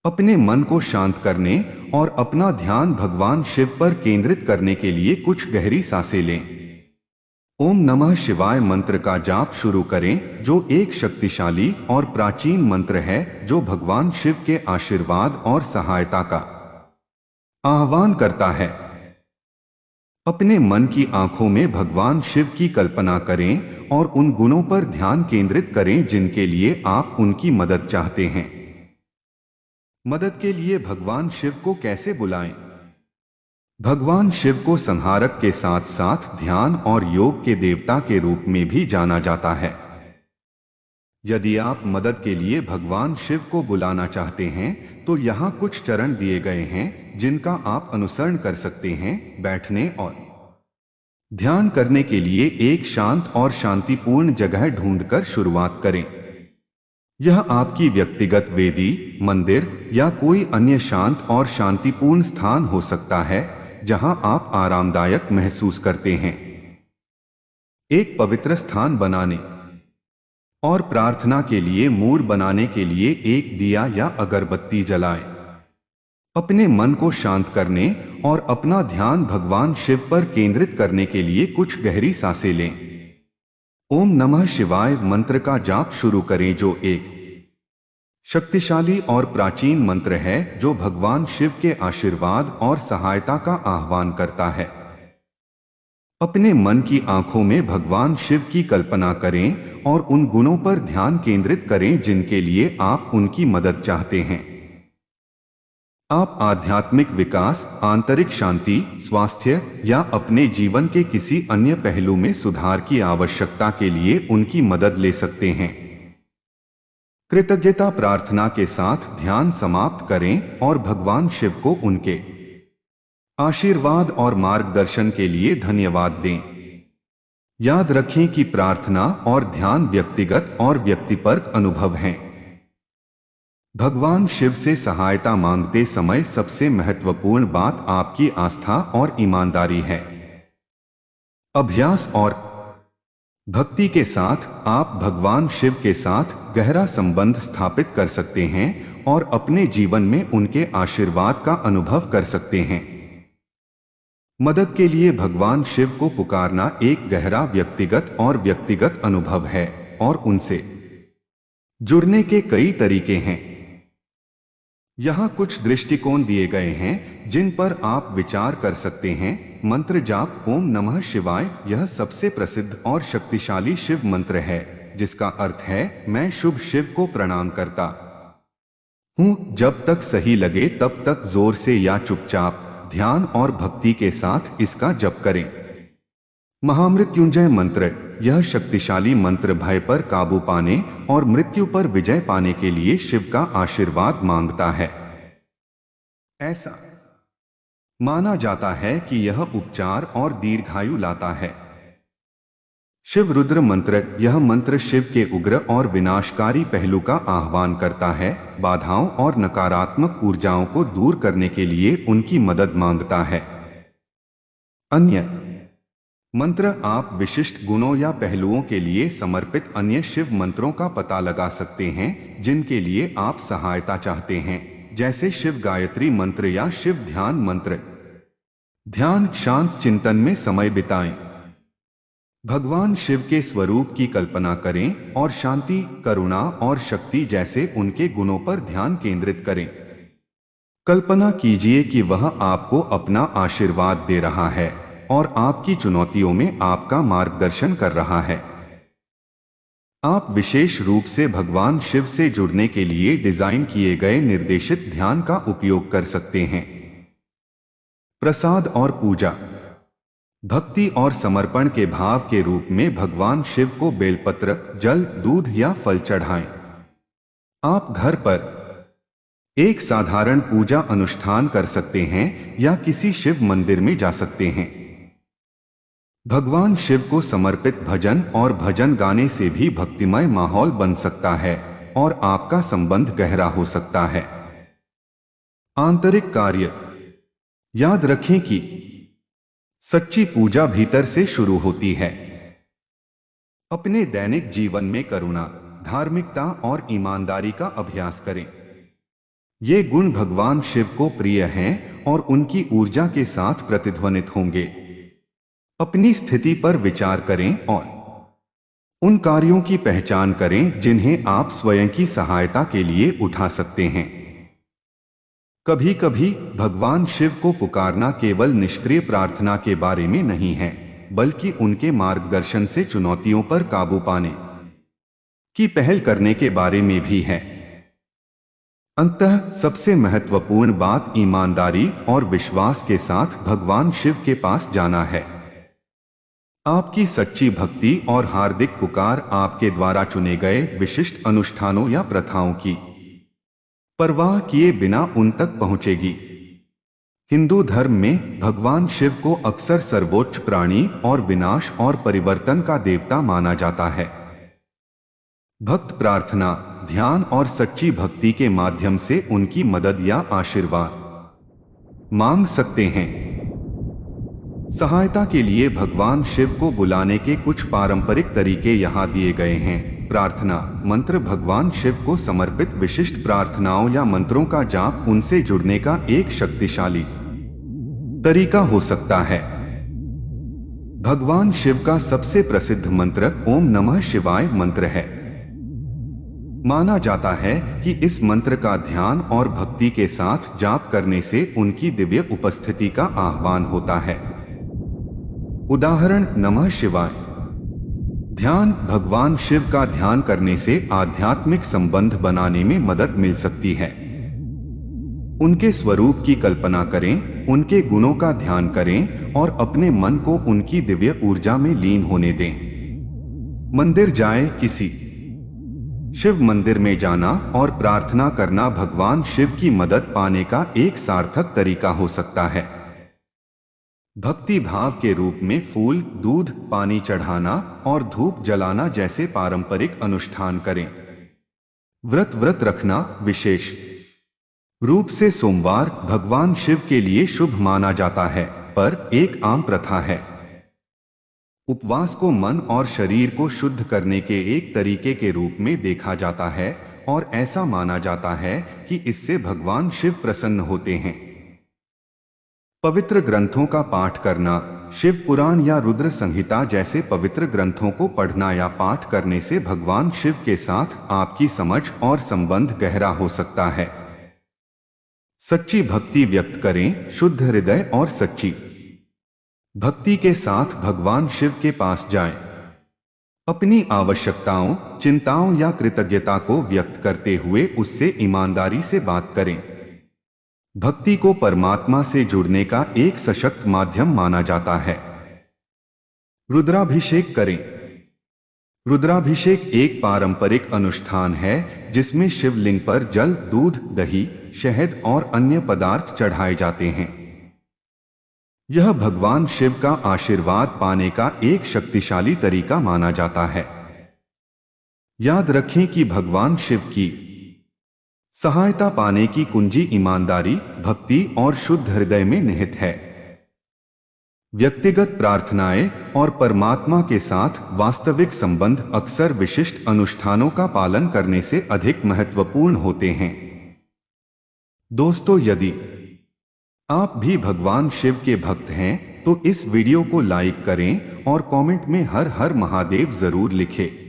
अपने मन को शांत करने और अपना ध्यान भगवान शिव पर केंद्रित करने के लिए कुछ गहरी सांसें लें। ओम नमः शिवाय मंत्र का जाप शुरू करें, जो एक शक्तिशाली और प्राचीन मंत्र है जो भगवान शिव के आशीर्वाद और सहायता का आह्वान करता है। अपने मन की आंखों में भगवान शिव की कल्पना करें और उन गुणों पर ध्यान केंद्रित करें जिनके लिए आप उनकी मदद चाहते हैं। मदद के लिए भगवान शिव को कैसे बुलाएं? भगवान शिव को संहारक के साथ साथ ध्यान और योग के देवता के रूप में भी जाना जाता है। यदि आप मदद के लिए भगवान शिव को बुलाना चाहते हैं तो यहाँ कुछ चरण दिए गए हैं जिनका आप अनुसरण कर सकते हैं। बैठने और ध्यान करने के लिए एक शांत और शांतिपूर्ण जगह ढूंढकर शुरुआत करें। यह आपकी व्यक्तिगत वेदी, मंदिर या कोई अन्य शांत और शांतिपूर्ण स्थान हो सकता है जहां आप आरामदायक महसूस करते हैं। एक पवित्र स्थान बनाने और प्रार्थना के लिए मूड बनाने के लिए एक दिया या अगरबत्ती जलाएं। अपने मन को शांत करने और अपना ध्यान भगवान शिव पर केंद्रित करने के लिए कुछ गहरी सांसें लें। ओम नमः शिवाय मंत्र का जाप शुरू करें, जो एक शक्तिशाली और प्राचीन मंत्र है जो भगवान शिव के आशीर्वाद और सहायता का आह्वान करता है। अपने मन की आंखों में भगवान शिव की कल्पना करें और उन गुणों पर ध्यान केंद्रित करें जिनके लिए आप उनकी मदद चाहते हैं। आप आध्यात्मिक विकास, आंतरिक शांति, स्वास्थ्य या अपने जीवन के किसी अन्य पहलू में सुधार की आवश्यकता के लिए उनकी मदद ले सकते हैं। कृतज्ञता प्रार्थना के साथ ध्यान समाप्त करें और भगवान शिव को उनके आशीर्वाद और मार्गदर्शन के लिए धन्यवाद दें। याद रखें कि प्रार्थना और ध्यान व्यक्तिगत और व्यक्तिपरक अनुभव हैं। भगवान शिव से सहायता मांगते समय सबसे महत्वपूर्ण बात आपकी आस्था और ईमानदारी है। अभ्यास और भक्ति के साथ आप भगवान शिव के साथ गहरा संबंध स्थापित कर सकते हैं और अपने जीवन में उनके आशीर्वाद का अनुभव कर सकते हैं। मदद के लिए भगवान शिव को पुकारना एक गहरा व्यक्तिगत अनुभव है और उनसे जुड़ने के कई तरीके हैं। यहाँ कुछ दृष्टिकोण दिए गए हैं जिन पर आप विचार कर सकते हैं। मंत्र जाप ओम नमः शिवाय यह सबसे प्रसिद्ध और शक्तिशाली शिव मंत्र है, जिसका अर्थ है मैं शुभ शिव को प्रणाम करता हूँ। जब तक सही लगे तब तक जोर से या चुपचाप ध्यान और भक्ति के साथ इसका जप करें। महामृत्युंजय मंत्र यह शक्तिशाली मंत्र भय पर काबू पाने और मृत्यु पर विजय पाने के लिए शिव का आशीर्वाद मांगता है। ऐसा माना जाता है कि यह उपचार और दीर्घायु लाता है। शिव रुद्र मंत्र यह मंत्र शिव के उग्र और विनाशकारी पहलू का आह्वान करता है, बाधाओं और नकारात्मक ऊर्जाओं को दूर करने के लिए उनकी मदद मांगता है। अन्य मंत्र आप विशिष्ट गुणों या पहलुओं के लिए समर्पित अन्य शिव मंत्रों का पता लगा सकते हैं जिनके लिए आप सहायता चाहते हैं, जैसे शिव गायत्री मंत्र या शिव ध्यान मंत्र। ध्यान शांत चिंतन में समय बिताएं। भगवान शिव के स्वरूप की कल्पना करें और शांति, करुणा और शक्ति जैसे उनके गुणों पर ध्यान केंद्रित करें। कल्पना कीजिए कि वह आपको अपना आशीर्वाद दे रहा है और आपकी चुनौतियों में आपका मार्गदर्शन कर रहा है। आप विशेष रूप से भगवान शिव से जुड़ने के लिए डिजाइन किए गए निर्देशित ध्यान का उपयोग कर सकते हैं। प्रसाद और पूजा भक्ति और समर्पण के भाव के रूप में भगवान शिव को बेलपत्र, जल, दूध या फल चढ़ाएं। आप घर पर एक साधारण पूजा अनुष्ठान कर सकते हैं या किसी शिव मंदिर में जा सकते हैं। भगवान शिव को समर्पित भजन और भजन गाने से भी भक्तिमय माहौल बन सकता है और आपका संबंध गहरा हो सकता है। आंतरिक कार्य याद रखें कि सच्ची पूजा भीतर से शुरू होती है। अपने दैनिक जीवन में करुणा, धार्मिकता और ईमानदारी का अभ्यास करें। ये गुण भगवान शिव को प्रिय हैं और उनकी ऊर्जा के साथ प्रतिध्वनित होंगे। अपनी स्थिति पर विचार करें और उन कार्यों की पहचान करें जिन्हें आप स्वयं की सहायता के लिए उठा सकते हैं। कभी कभी भगवान शिव को पुकारना केवल निष्क्रिय प्रार्थना के बारे में नहीं है, बल्कि उनके मार्गदर्शन से चुनौतियों पर काबू पाने की पहल करने के बारे में भी है। अंततः सबसे महत्वपूर्ण बात ईमानदारी और विश्वास के साथ भगवान शिव के पास जाना है। आपकी सच्ची भक्ति और हार्दिक पुकार आपके द्वारा चुने गए विशिष्ट अनुष्ठानों या प्रथाओं की परवाह किए बिना उन तक पहुंचेगी। हिंदू धर्म में भगवान शिव को अक्सर सर्वोच्च प्राणी और विनाश और परिवर्तन का देवता माना जाता है। भक्त प्रार्थना, ध्यान और सच्ची भक्ति के माध्यम से उनकी मदद या आशीर्वाद मांग सकते हैं। सहायता के लिए भगवान शिव को बुलाने के कुछ पारंपरिक तरीके यहाँ दिए गए हैं। प्रार्थना मंत्र, भगवान शिव को समर्पित विशिष्ट प्रार्थनाओं या मंत्रों का जाप उनसे जुड़ने का एक शक्तिशाली तरीका हो सकता है। भगवान शिव का सबसे प्रसिद्ध मंत्र ओम नमः शिवाय मंत्र है। माना जाता है कि इस मंत्र का ध्यान और भक्ति के साथ जाप करने से उनकी दिव्य उपस्थिति का आह्वान होता है। उदाहरण, नमः शिवाय ध्यान, भगवान शिव का ध्यान करने से आध्यात्मिक संबंध बनाने में मदद मिल सकती है। उनके स्वरूप की कल्पना करें, उनके गुणों का ध्यान करें और अपने मन को उनकी दिव्य ऊर्जा में लीन होने दें। मंदिर जाएं, किसी शिव मंदिर में जाना और प्रार्थना करना भगवान शिव की मदद पाने का एक सार्थक तरीका हो सकता है। भक्ति भाव के रूप में फूल, दूध, पानी चढ़ाना और धूप जलाना जैसे पारंपरिक अनुष्ठान करें। व्रत रखना, विशेष रूप से सोमवार भगवान शिव के लिए शुभ माना जाता है, पर एक आम प्रथा है। उपवास को मन और शरीर को शुद्ध करने के एक तरीके के रूप में देखा जाता है और ऐसा माना जाता है कि इससे भगवान शिव प्रसन्न होते हैं। पवित्र ग्रंथों का पाठ करना, शिव पुराण या रुद्र संहिता जैसे पवित्र ग्रंथों को पढ़ना या पाठ करने से भगवान शिव के साथ आपकी समझ और संबंध गहरा हो सकता है। सच्ची भक्ति व्यक्त करें, शुद्ध हृदय और सच्ची भक्ति के साथ भगवान शिव के पास जाएं। अपनी आवश्यकताओं, चिंताओं या कृतज्ञता को व्यक्त करते हुए उससे ईमानदारी से बात करें। भक्ति को परमात्मा से जुड़ने का एक सशक्त माध्यम माना जाता है। रुद्राभिषेक करें। रुद्राभिषेक एक पारंपरिक अनुष्ठान है जिसमें शिवलिंग पर जल, दूध, दही, शहद और अन्य पदार्थ चढ़ाए जाते हैं। यह भगवान शिव का आशीर्वाद पाने का एक शक्तिशाली तरीका माना जाता है। याद रखें कि भगवान शिव की सहायता पाने की कुंजी ईमानदारी, भक्ति और शुद्ध हृदय में निहित है। व्यक्तिगत प्रार्थनाएं और परमात्मा के साथ वास्तविक संबंध अक्सर विशिष्ट अनुष्ठानों का पालन करने से अधिक महत्वपूर्ण होते हैं। दोस्तों, यदि आप भी भगवान शिव के भक्त हैं तो इस वीडियो को लाइक करें और कमेंट में हर हर महादेव जरूर लिखें।